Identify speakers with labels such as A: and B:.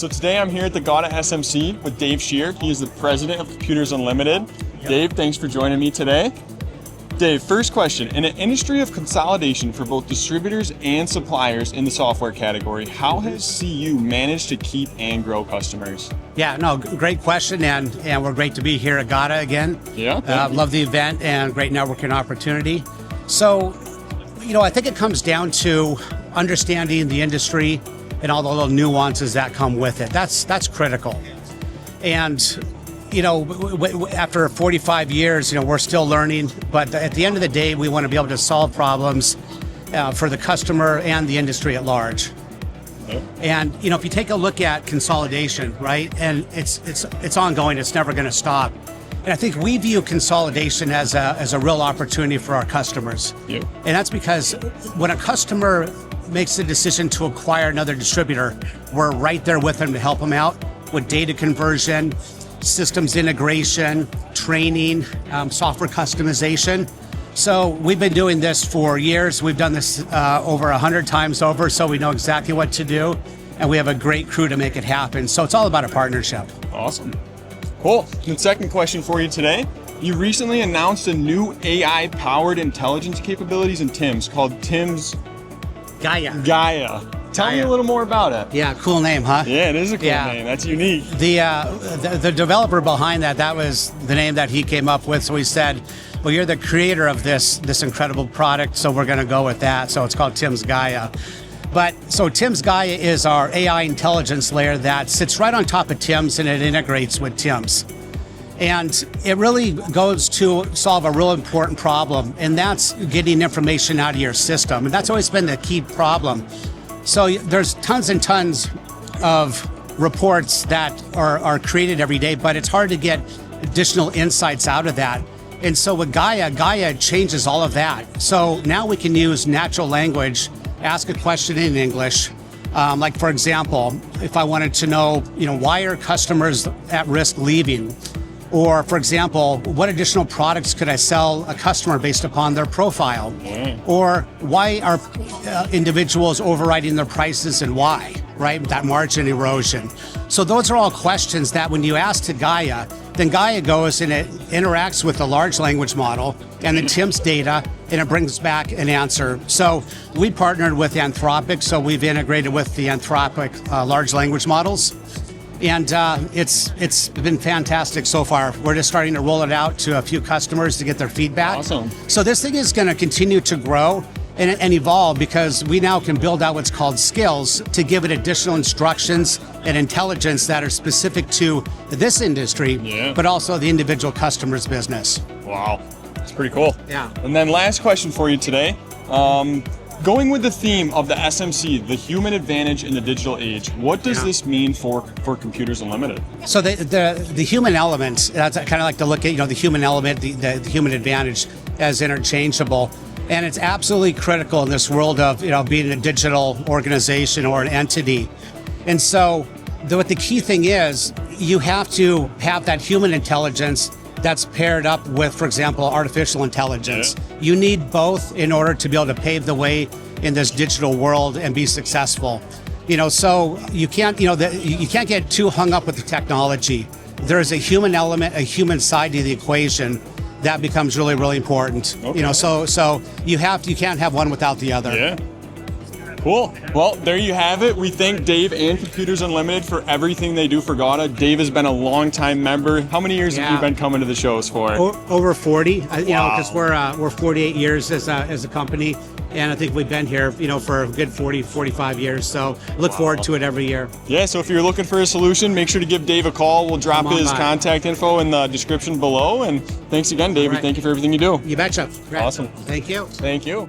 A: So today I'm here at the GAWDA SMC with Dave Schaer. He is the president of Computers Unlimited. Yep. Dave, thanks for joining me today. Dave, first question. In an industry of consolidation for both distributors and suppliers in the software category, how has CU managed to keep and grow customers?
B: Yeah, no, great question, and we're great to be here at GAWDA again.
A: Yeah,
B: love the event and great networking opportunity. So, I think it comes down to understanding the industry and all the little nuances that come with it. That's critical. And after 45 years, we're still learning, but at the end of the day, we want to be able to solve problems for the customer and the industry at large.
A: Yep.
B: And if you take a look at consolidation, right, and it's ongoing, it's never going to stop. And I think we view consolidation as a real opportunity for our customers.
A: Yep.
B: And that's because when a customer makes the decision to acquire another distributor, we're right there with them to help them out with data conversion, systems integration, training, software customization. So we've been doing this for years. We've done this over 100 times over, so we know exactly what to do, and we have a great crew to make it happen. So it's all about a partnership.
A: Awesome. Cool. And second question for you today. You recently announced a new AI-powered intelligence capabilities in TIMS called TIMS Gaia. Tell me a little more about it.
B: Yeah, cool name, huh?
A: Yeah, it is a cool name. That's unique.
B: The developer behind that was the name that he came up with. So he said, well, you're the creator of this incredible product, so we're going to go with that. So it's called TIMS Gaia. So TIMS Gaia is our AI intelligence layer that sits right on top of TIMS, and it integrates with TIMS. And it really goes to solve a real important problem, and that's getting information out of your system. And that's always been the key problem. So there's tons and tons of reports that are created every day, but it's hard to get additional insights out of that. And so with Gaia changes all of that. So now we can use natural language, ask a question in English. Like, for example, if I wanted to know, why are customers at risk leaving? Or, for example, what additional products could I sell a customer based upon their profile? Or why are individuals overriding their prices and why, right? That margin erosion. So those are all questions that when you ask to Gaia, then Gaia goes and it interacts with the large language model and the TIMS data, and it brings back an answer. So we partnered with Anthropic, so we've integrated with the Anthropic large language models. And it's been fantastic so far. We're just starting to roll it out to a few customers to get their feedback.
A: Awesome.
B: So this thing is going to continue to grow and evolve because we now can build out what's called skills to give it additional instructions and intelligence that are specific to this industry, but also the individual customer's business.
A: Wow, that's pretty cool.
B: Yeah.
A: And then last question for you today. Going with the theme of the SMC, the human advantage in the digital age, what does this mean for Computers Unlimited?
B: So the human element, that's kind of like to look at the human element, the human advantage as interchangeable. And it's absolutely critical in this world of being a digital organization or an entity. And so what the key thing is, you have to have that human intelligence that's paired up with, for example, artificial intelligence. You need both in order to be able to pave the way in this digital world and be successful. So you can't, you can't get too hung up with the technology. There is a human element, a human side to the equation that becomes really, really important.
A: Okay.
B: So you can't have one without the other.
A: Yeah. Cool. Well, there you have it. We thank Dave and Computers Unlimited for everything they do for GAWDA. Dave has been a long-time member. How many years have you been coming to the shows for?
B: Over 40. Because we're 48 years as a company, and I think we've been here, for a good 40, 45 years. So look forward to it every year.
A: Yeah. So if you're looking for a solution, make sure to give Dave a call. We'll drop his contact info in the description below. And thanks again, Dave. Thank you for everything you do.
B: You betcha.
A: Awesome.
B: Thank you.
A: Thank you.